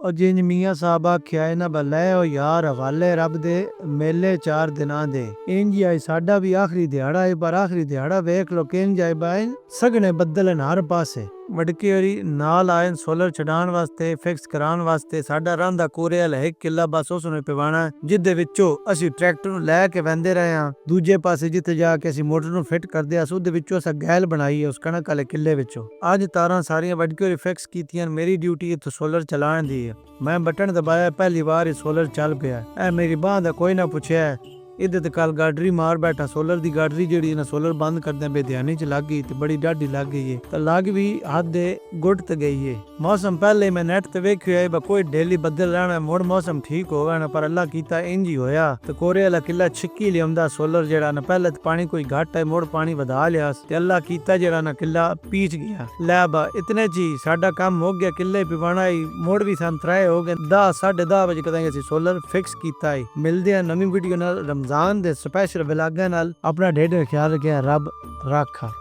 और जिंज मियाँ साहब आख्या इन्हां बल्लै ओ यार हवाले रब दे मेले 4 दिनां दे इंज आई साडा भी आखिरी दिहाड़ा है पर आखिरी दिहाड़ा वेख लो किंज आई बाई सगने बदल न हर पासे वडकी होरी नाल आए सोलर चढ़ाण वास्ते फिक्स कराण वास्ते साडा रांदा कोरे वाला 1 किला बस उसने पिवाना जिदे विचों असी ट्रैक्टर ਨੂੰ ਲੈ ਕੇ ਵੰਦੇ ਰਹੇ ਹਾਂ ਦੂਜੇ ਪਾਸੇ ਜਿੱਥੇ ਜਾ ਕੇ ਅਸੀਂ ਮੋਟਰ ਨੂੰ ਫਿੱਟ ਕਰਦੇ ਆ ਉਹਦੇ ਵਿੱਚੋਂ ਅਸਾਂ ਗੈਲ ਬਣਾਈ ਹੈ ਉਸ ਕਣਕ ਵਾਲੇ ਕਿੱਲੇ ਵਿੱਚੋਂ ਅੱਜ ਤਾਰਾਂ ਸਾਰੀਆਂ ਵਡਕੀ ਹੋਰੀ ਫਿਕਸ ਕੀਤੀਆਂ ਮੇਰੀ ਡਿਊਟੀ ਇੱਥੇ ਸੋਲਰ ਚਲਾਉਣ ਦੀ ਹੈ ਮੈਂ ਬਟਨ ਦਬਾਇਆ ਪਹਿਲੀ ਵਾਰ ਹੀ ਸੋਲਰ ਚੱਲ ਪਿਆ ਐ ਮੇਰੀ ਬਾਂਹ ਦਾ ਕੋਈ ਨਾ ਪੁੱਛਿਆ ਇਹਦੇ ਤੇ ਕੱਲ ਗਾਡਰੀ ਮਾਰ ਬੈਠਾ ਸੋਲਰ ਦੀ ਗਾਡਰੀ ਜਿਹੜੀ ਨਾ ਸੋਲਰ ਬੰਦ ਕਰਦੇ ਬੇਧਿਆਨੀ ਚ ਲੱਗ ਗਈ ਤੇ ਬੜੀ ਡਾਢੀ ਲੱਗ ਗਈ ਹੈ ਤੇ ਲੱਗ ਵੀ ਹੱਦ ਦੇ ਗੁੱਟ ਤੇ ਗਈ ਹੈ ਮੌਸਮ ਪਹਿਲੇ ਮੈਂ ਨੈਟ ਤੇ ਵੇਖਿਆ ਹੈ ਕੋਈ ਡੇਲੀ ਬੱਦਲ ਰਹਿਣਾ ਮੁੜ ਮੌਸਮ ਠੀਕ ਹੋ ਗਿਆ ਨਾ ਪਰ ਅੱਲਾ ਕੀਤਾ ਇੰਜ ਹੀ ਹੋਇਆ ਤੇ ਕੋਰੇ ਵਾਲਾ ਕਿੱਲਾ ਛਿੱਕੀ ਲਿਆਉਂਦਾ ਸੋਲਰ ਜਿਹੜਾ ਨਾ ਪਹਿਲੇ ਤੇ ਪਾਣੀ ਕੋਈ ਘੱਟ ਹੈ ਮੁੜ ਪਾਣੀ ਵਧਾ ਲਿਆ ਤੇ ਅੱਲਾ ਕੀਤਾ ਜਿਹੜਾ ਨਾ ਕਿੱਲਾ ਪੀਚ ਗਿਆ ਲੈ ਬਾ ਇਤਨੇ ਜੀ ਸਾਡਾ ਕੰਮ ਹੋ ਗਿਆ ਕਿੱਲੇ ਪਿਵਾਣਾ ਹੀ ਮੁੜ ਵੀ ਸੰਤਰਾਏ ਹੋ ਗਏ 10 10:30 ਵਜੇ ਕਦਾਂਗੇ ਅਸੀਂ ਸੋਲਰ ਫਿਕਸ ਕੀਤਾ ਹੈ ਮਿਲਦੇ ਆ ਨਵੀਂ ਵੀਡੀਓ ਨਾਲ रमजान दे स्पेशल व्लॉगां नाल अपना ढेर ख्याल रखिया रब राखा।